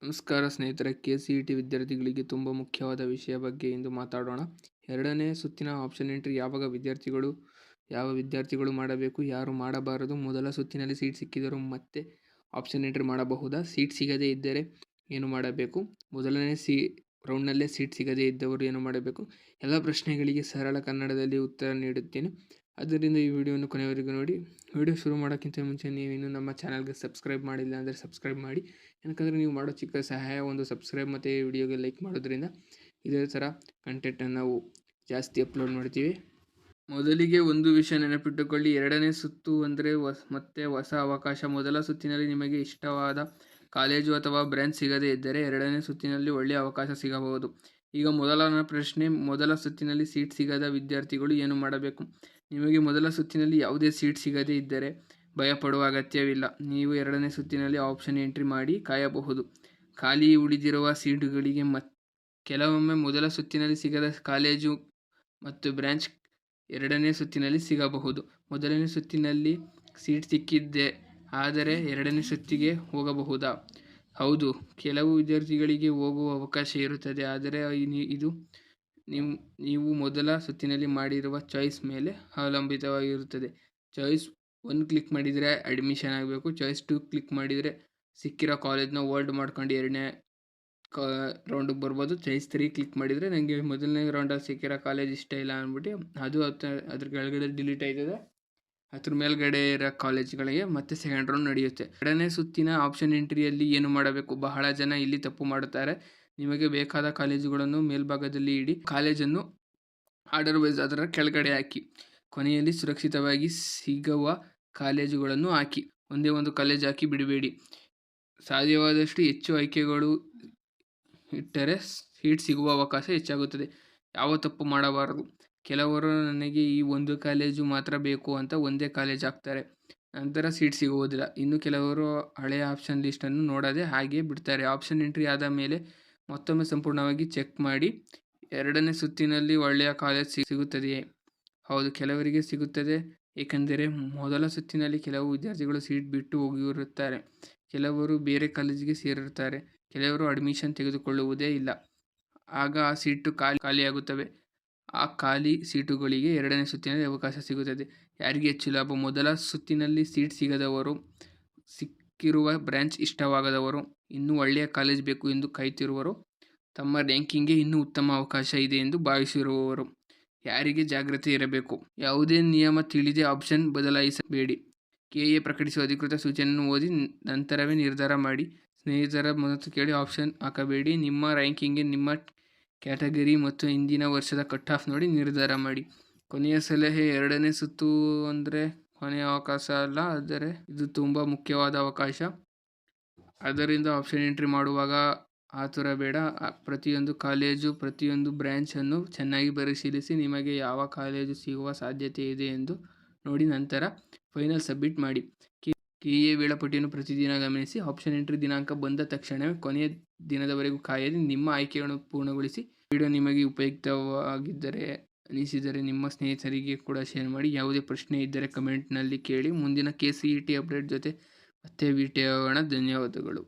ನಮಸ್ಕಾರ ಸ್ನೇಹಿತರೆ, KCET ವಿದ್ಯಾರ್ಥಿಗಳಿಗೆ ತುಂಬ ಮುಖ್ಯವಾದ ವಿಷಯ ಬಗ್ಗೆ ಇಂದು ಮಾತಾಡೋಣ. ಎರಡನೇ ಸುತ್ತಿನ ಆಪ್ಷನ್ ಎಂಟ್ರಿ ಯಾವ ವಿದ್ಯಾರ್ಥಿಗಳು ಮಾಡಬೇಕು, ಯಾರು ಮಾಡಬಾರದು, ಮೊದಲ ಸುತ್ತಿನಲ್ಲಿ ಸೀಟ್ ಸಿಕ್ಕಿದರೂ ಮತ್ತೆ ಆಪ್ಷನ್ ಎಂಟ್ರಿ ಮಾಡಬಹುದಾ, ಸೀಟ್ ಸಿಗದೇ ಇದ್ದರೆ ಏನು ಮಾಡಬೇಕು, ಮೊದಲನೇ ರೌಂಡ್ನಲ್ಲೇ ಸೀಟ್ ಸಿಗದೇ ಇದ್ದವರು ಏನು ಮಾಡಬೇಕು, ಎಲ್ಲ ಪ್ರಶ್ನೆಗಳಿಗೆ ಸರಳ ಕನ್ನಡದಲ್ಲಿ ಉತ್ತರ ನೀಡುತ್ತೇನೆ. ಆದ್ದರಿಂದ ಈ ವಿಡಿಯೋವನ್ನು ಕೊನೆಯವರೆಗೂ ನೋಡಿ. ವಿಡಿಯೋ ಶುರು ಮಾಡೋಕ್ಕಿಂತ ಮುಂಚೆ ನೀವು ಇನ್ನೂ ನಮ್ಮ ಚಾನಲ್ಗೆ ಸಬ್ಸ್ಕ್ರೈಬ್ ಮಾಡಿಲ್ಲ ಅಂದರೆ ಸಬ್ಸ್ಕ್ರೈಬ್ ಮಾಡಿ. ಯಾಕಂದರೆ ನೀವು ಮಾಡೋ ಚಿಕ್ಕ ಸಹಾಯ ಒಂದು ಸಬ್ಸ್ಕ್ರೈಬ್ ಮತ್ತು ಈ ವಿಡಿಯೋಗೆ ಲೈಕ್ ಮಾಡೋದ್ರಿಂದ ಇದೇ ಥರ ಕಂಟೆಂಟನ್ನು ನಾವು ಜಾಸ್ತಿ ಅಪ್ಲೋಡ್ ಮಾಡ್ತೀವಿ. ಮೊದಲಿಗೆ ಒಂದು ವಿಷಯ ನೆನಪಿಟ್ಟುಕೊಳ್ಳಿ, ಎರಡನೇ ಸುತ್ತು ಅಂದರೆ ಮತ್ತೆ ಹೊಸ ಅವಕಾಶ. ಮೊದಲ ಸುತ್ತಿನಲ್ಲಿ ನಿಮಗೆ ಇಷ್ಟವಾದ ಕಾಲೇಜು ಅಥವಾ ಬ್ರಾಂಚ್ ಸಿಗದೇ ಇದ್ದರೆ ಎರಡನೇ ಸುತ್ತಿನಲ್ಲಿ ಒಳ್ಳೆಯ ಅವಕಾಶ ಸಿಗಬಹುದು. ಈಗ ಮೊದಲನೇ ಪ್ರಶ್ನೆ, ಮೊದಲ ಸುತ್ತಿನಲ್ಲಿ ಸೀಟ್ ಸಿಗದ ವಿದ್ಯಾರ್ಥಿಗಳು ಏನು ಮಾಡಬೇಕು? ನಿಮಗೆ ಮೊದಲ ಸುತ್ತಿನಲ್ಲಿ ಯಾವುದೇ ಸೀಟ್ ಸಿಗದೇ ಇದ್ದರೆ ಭಯಪಡುವ ಅಗತ್ಯವಿಲ್ಲ. ನೀವು ಎರಡನೇ ಸುತ್ತಿನಲ್ಲಿ ಆಪ್ಷನ್ ಎಂಟ್ರಿ ಮಾಡಿ ಕಾಯಬಹುದು. ಖಾಲಿ ಉಳಿದಿರುವ ಸೀಟುಗಳಿಗೆ ಕೆಲವೊಮ್ಮೆ ಮೊದಲ ಸುತ್ತಿನಲ್ಲಿ ಸಿಗದ ಕಾಲೇಜು ಮತ್ತು ಬ್ರಾಂಚ್ ಎರಡನೇ ಸುತ್ತಿನಲ್ಲಿ ಸಿಗಬಹುದು. ಮೊದಲನೇ ಸುತ್ತಿನಲ್ಲಿ ಸೀಟ್ ಸಿಕ್ಕಿದ್ದೆ ಆದರೆ ಎರಡನೇ ಸುತ್ತಿಗೆ ಹೋಗಬಹುದಾ? ಹೌದು, ಕೆಲವು ವಿದ್ಯಾರ್ಥಿಗಳಿಗೆ ಹೋಗುವ ಅವಕಾಶ ಇರುತ್ತದೆ, ಆದರೆ ಇದು ನೀವು ಮೊದಲ ಸುತ್ತಿನಲ್ಲಿ ಮಾಡಿರುವ ಚಾಯ್ಸ್ ಮೇಲೆ ಅವಲಂಬಿತವಾಗಿರುತ್ತದೆ. ಚಾಯ್ಸ್ 1 ಕ್ಲಿಕ್ ಮಾಡಿದರೆ ಅಡ್ಮಿಷನ್ ಆಗಬೇಕು. ಚಾಯ್ಸ್ 2 ಕ್ಲಿಕ್ ಮಾಡಿದರೆ ಸಿಕ್ಕಿರೋ ಕಾಲೇಜ್ನ ಹೋಲ್ಡ್ ಮಾಡ್ಕೊಂಡು ಎರಡನೇ ರೌಂಡಿಗೆ ಬರ್ಬೋದು. ಚಾಯ್ಸ್ 3 ಕ್ಲಿಕ್ ಮಾಡಿದರೆ ನನಗೆ ಮೊದಲನೇ ರೌಂಡಲ್ಲಿ ಸಿಕ್ಕಿರೋ ಕಾಲೇಜ್ ಇಷ್ಟ ಇಲ್ಲ ಅಂದ್ಬಿಟ್ಟು ಅದ್ರ ಕೆಳಗಡೆ ಡಿಲೀಟ್ ಆಯ್ತದೆ. ಅದ್ರ ಮೇಲ್ಗಡೆ ಇರೋ ಕಾಲೇಜ್ಗಳಿಗೆ ಮತ್ತೆ ಸೆಕೆಂಡ್ ರೌಂಡ್ ನಡೆಯುತ್ತೆ. ಎರಡನೇ ಸುತ್ತಿನ ಆಪ್ಷನ್ ಎಂಟ್ರಿಯಲ್ಲಿ ಏನು ಮಾಡಬೇಕು? ಬಹಳ ಜನ ಇಲ್ಲಿ ತಪ್ಪು ಮಾಡುತ್ತಾರೆ. ನಿಮಗೆ ಬೇಕಾದ ಕಾಲೇಜುಗಳನ್ನು ಮೇಲ್ಭಾಗದಲ್ಲಿ ಇಡಿ, ಕಾಲೇಜನ್ನು ಆರ್ಡರ್ ವೈಸ್ ಅದರ ಕೆಳಗಡೆ ಹಾಕಿ, ಕೊನೆಯಲ್ಲಿ ಸುರಕ್ಷಿತವಾಗಿ ಸಿಗುವ ಕಾಲೇಜುಗಳನ್ನು ಹಾಕಿ. ಒಂದೇ ಒಂದು ಕಾಲೇಜ್ ಹಾಕಿ ಬಿಡಬೇಡಿ. ಸಾಧ್ಯವಾದಷ್ಟು ಹೆಚ್ಚು ಆಯ್ಕೆಗಳು ಇಟ್ಟರೆ ಸೀಟ್ ಸಿಗುವ ಅವಕಾಶ ಹೆಚ್ಚಾಗುತ್ತದೆ. ಯಾವ ತಪ್ಪು ಮಾಡಬಾರದು. ಕೆಲವರು ನನಗೆ ಈ ಒಂದು ಕಾಲೇಜು ಮಾತ್ರ ಬೇಕು ಅಂತ ಒಂದೇ ಕಾಲೇಜ್ ಹಾಕ್ತಾರೆ, ನಂತರ ಸೀಟ್ ಸಿಗುವುದಿಲ್ಲ. ಇನ್ನು ಕೆಲವರು ಹಳೆಯ ಆಪ್ಷನ್ ಲಿಸ್ಟನ್ನು ನೋಡದೆ ಹಾಗೆ ಬಿಡ್ತಾರೆ. ಆಪ್ಷನ್ ಎಂಟ್ರಿ ಆದ ಮೇಲೆ ಮತ್ತೊಮ್ಮೆ ಸಂಪೂರ್ಣವಾಗಿ ಚೆಕ್ ಮಾಡಿ. ಎರಡನೇ ಸುತ್ತಿನಲ್ಲಿ ಒಳ್ಳೆಯ ಕಾಲೇಜ್ ಸಿಗುತ್ತದೆಯೇ? ಹೌದು, ಕೆಲವರಿಗೆ ಸಿಗುತ್ತದೆ. ಏಕೆಂದರೆ ಮೊದಲ ಸುತ್ತಿನಲ್ಲಿ ಕೆಲವು ವಿದ್ಯಾರ್ಥಿಗಳು ಸೀಟ್ ಬಿಟ್ಟು ಹೋಗಿರುತ್ತಾರೆ, ಕೆಲವರು ಬೇರೆ ಕಾಲೇಜಿಗೆ ಸೇರಿರುತ್ತಾರೆ, ಕೆಲವರು ಅಡ್ಮಿಷನ್ ತೆಗೆದುಕೊಳ್ಳುವುದೇ ಇಲ್ಲ. ಆಗ ಆ ಸೀಟು ಖಾಲಿಯಾಗುತ್ತವೆ. ಆ ಖಾಲಿ ಸೀಟುಗಳಿಗೆ ಎರಡನೇ ಸುತ್ತಿನಲ್ಲಿ ಅವಕಾಶ ಸಿಗುತ್ತದೆ. ಯಾರಿಗೆ ಹೆಚ್ಚು ಲಾಭ? ಮೊದಲ ಸುತ್ತಿನಲ್ಲಿ ಸೀಟ್ ಸಿಗದವರು, ಸಿಕ್ಕಿರುವ ಬ್ರಾಂಚ್ ಇಷ್ಟವಾಗದವರು, ಇನ್ನೂ ಒಳ್ಳೆಯ ಕಾಲೇಜ್ ಬೇಕು ಎಂದು ಕಾಯ್ತಿರುವವರು, ತಮ್ಮ ರ್ಯಾಂಕಿಂಗ್ಗೆ ಇನ್ನೂ ಉತ್ತಮ ಅವಕಾಶ ಇದೆ ಎಂದು ಭಾವಿಸಿರುವವರು. ಯಾರಿಗೆ ಜಾಗ್ರತೆ ಇರಬೇಕು? ಯಾವುದೇ ನಿಯಮ ತಿಳಿದೇ ಆಪ್ಷನ್ ಬದಲಾಯಿಸಬೇಡಿ. KA ಪ್ರಕಟಿಸುವ ಅಧಿಕೃತ ಸೂಚನೆಯನ್ನು ಓದಿ ನಂತರವೇ ನಿರ್ಧಾರ ಮಾಡಿ. ಸ್ನೇಹಿತರ ಮಾತು ಕೇಳಿ ಆಪ್ಷನ್ ಹಾಕಬೇಡಿ. ನಿಮ್ಮ ರ್ಯಾಂಕಿಂಗ್ಗೆ, ನಿಮ್ಮ ಕ್ಯಾಟಗರಿ ಮತ್ತು ಹಿಂದಿನ ವರ್ಷದ ಕಟ್ ಆಫ್ ನೋಡಿ ನಿರ್ಧಾರ ಮಾಡಿ. ಕೊನೆಯ ಸಲಹೆ, ಎರಡನೇ ಸುತ್ತು ಅಂದರೆ ಕೊನೆಯ ಅವಕಾಶ ಅಲ್ಲ, ಆದರೆ ಇದು ತುಂಬ ಮುಖ್ಯವಾದ ಅವಕಾಶ. ಆದ್ದರಿಂದ ಆಪ್ಷನ್ ಎಂಟ್ರಿ ಮಾಡುವಾಗ ಆತುರ ಬೇಡ. ಪ್ರತಿಯೊಂದು ಕಾಲೇಜು, ಪ್ರತಿಯೊಂದು ಬ್ರ್ಯಾಂಚನ್ನು ಚೆನ್ನಾಗಿ ಪರಿಶೀಲಿಸಿ ನಿಮಗೆ ಯಾವ ಕಾಲೇಜು ಸಿಗುವ ಸಾಧ್ಯತೆ ಇದೆ ಎಂದು ನೋಡಿ ನಂತರ ಫೈನಲ್ ಸಬ್ಮಿಟ್ ಮಾಡಿ. KA ವೇಳಾಪಟ್ಟಿಯನ್ನು ಪ್ರತಿದಿನ ಗಮನಿಸಿ. ಆಪ್ಷನ್ ಎಂಟ್ರಿ ದಿನಾಂಕ ಬಂದ ತಕ್ಷಣವೇ ಕೊನೆಯ ದಿನದವರೆಗೂ ಕಾಯದೆ ನಿಮ್ಮ ಆಯ್ಕೆಗಳನ್ನು ಪೂರ್ಣಗೊಳಿಸಿ. ವಿಡಿಯೋ ನಿಮಗೆ ಅನಿಸಿದರೆ ನಿಮ್ಮ ಸ್ನೇಹಿತರಿಗೆ ಕೂಡ ಶೇರ್ ಮಾಡಿ. ಯಾವುದೇ ಪ್ರಶ್ನೆ ಇದ್ದರೆ ಕಮೆಂಟ್ನಲ್ಲಿ ಕೇಳಿ. ಮುಂದಿನ KCET ಅಪ್ಡೇಟ್ ಜೊತೆ ಮತ್ತೆ ಭೇಟಿಯಾಗೋಣ. ಧನ್ಯವಾದಗಳು.